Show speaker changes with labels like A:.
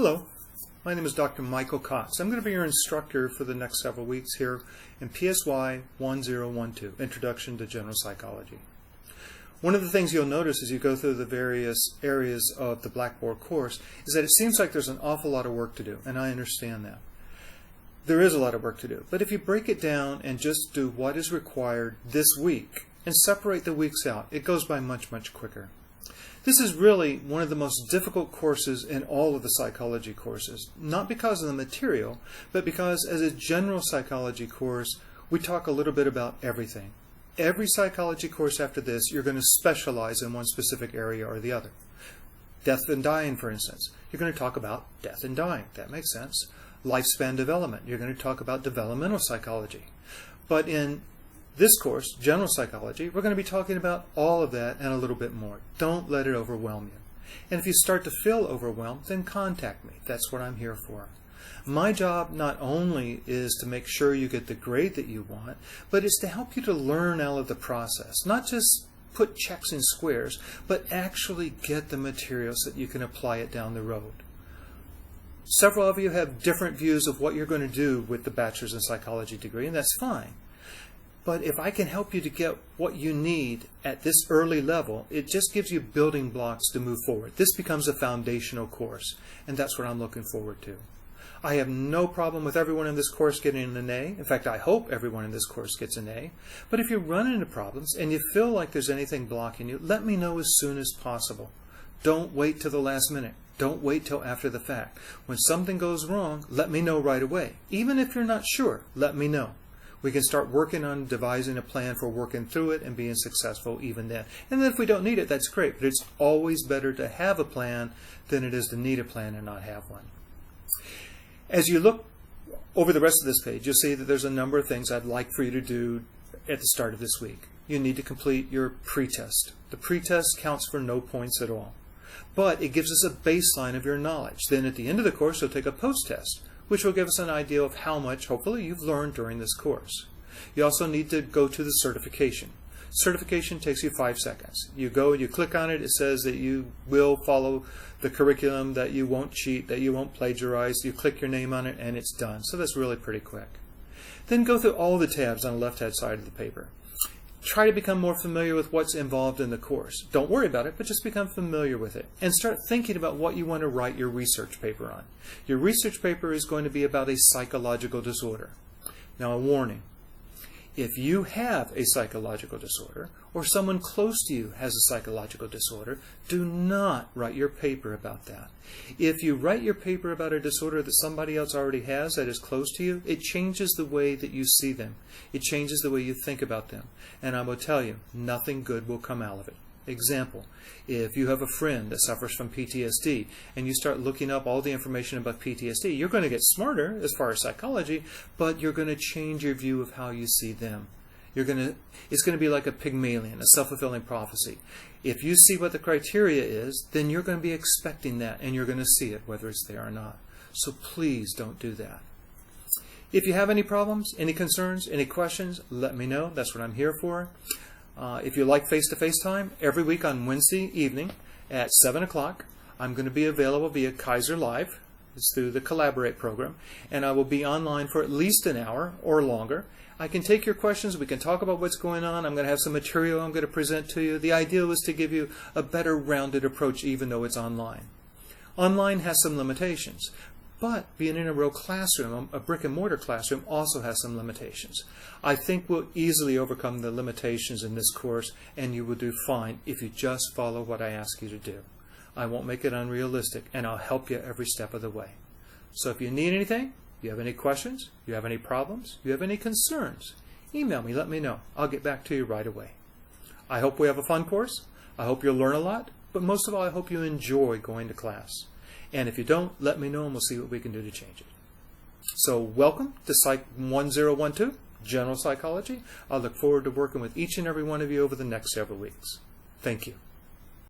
A: Hello, my name is Dr. Michael Cox. I'm going to be your instructor for the next several weeks here in PSY1012, Introduction to General Psychology. One of the things you'll notice as you go through the various areas of the Blackboard course is that it seems like there's an awful lot of work to do, and I understand that. There is a lot of work to do, but if you break it down and just do what is required this week and separate the weeks out, it goes by much, much quicker. This is really one of the most difficult courses in all of the psychology courses, not because of the material, but because as a general psychology course, we talk a little bit about everything. Every psychology course after this, you're going to specialize in one specific area or the other. Death and dying, for instance. You're going to talk about death and dying. That makes sense. Lifespan development. You're going to talk about developmental psychology. But in this course, general psychology, we're going to be talking about all of that and a little bit more. Don't let it overwhelm you. And if you start to feel overwhelmed, then contact me. That's what I'm here for. My job not only is to make sure you get the grade that you want, but it's to help you to learn out of the process. Not just put checks in squares, but actually get the material so that you can apply it down the road. Several of you have different views of what you're going to do with the bachelor's in psychology degree, and that's fine. But if I can help you to get what you need at this early level, it just gives you building blocks to move forward. This becomes a foundational course, and that's what I'm looking forward to. I have no problem with everyone in this course getting an A. In fact, I hope everyone in this course gets an A. But if you run into problems and you feel like there's anything blocking you, let me know as soon as possible. Don't wait till the last minute. Don't wait till after the fact. When something goes wrong, let me know right away. Even if you're not sure, let me know. We can start working on devising a plan for working through it and being successful even then. And then if we don't need it, that's great. But it's always better to have a plan than it is to need a plan and not have one. As you look over the rest of this page, you'll see that there's a number of things I'd like for you to do at the start of this week. You need to complete your pretest. The pretest counts for no points at all. But it gives us a baseline of your knowledge. Then at the end of the course, you'll take a post-test, which will give us an idea of how much, hopefully, you've learned during this course. You also need to go to the certification. Certification takes you 5 seconds. You go, you click on it, it says that you will follow the curriculum, that you won't cheat, that you won't plagiarize. You click your name on it, and it's done. So that's really pretty quick. Then go through all the tabs on the left-hand side of the paper. Try to become more familiar with what's involved in the course. Don't worry about it, but just become familiar with it. And start thinking about what you want to write your research paper on. Your research paper is going to be about a psychological disorder. Now, a warning. If you have a psychological disorder, or someone close to you has a psychological disorder, do not write your paper about that. If you write your paper about a disorder that somebody else already has that is close to you, it changes the way that you see them. It changes the way you think about them. And I will tell you, nothing good will come out of it. Example, if you have a friend that suffers from PTSD and you start looking up all the information about PTSD, you're going to get smarter as far as psychology, but you're going to change your view of how you see them. It's going to be like a Pygmalion, a self-fulfilling prophecy. If you see what the criteria is, then you're going to be expecting that and you're going to see it, whether it's there or not. So please don't do that. If you have any problems, any concerns, any questions, let me know. That's what I'm here for. If you like face-to-face time, every week on Wednesday evening at 7 o'clock, I'm going to be available via Kaiser Live. It's through the Collaborate program. And I will be online for at least an hour or longer. I can take your questions. We can talk about what's going on. I'm going to have some material I'm going to present to you. The idea was to give you a better rounded approach even though it's online. Online has some limitations. But being in a real classroom, a brick-and-mortar classroom, also has some limitations. I think we'll easily overcome the limitations in this course, and you will do fine if you just follow what I ask you to do. I won't make it unrealistic, and I'll help you every step of the way. So if you need anything, you have any questions, you have any problems, you have any concerns, email me, let me know. I'll get back to you right away. I hope we have a fun course. I hope you'll learn a lot, but most of all, I hope you enjoy going to class. And if you don't, let me know and we'll see what we can do to change it. So welcome to Psych 1012, General Psychology. I look forward to working with each and every one of you over the next several weeks. Thank you.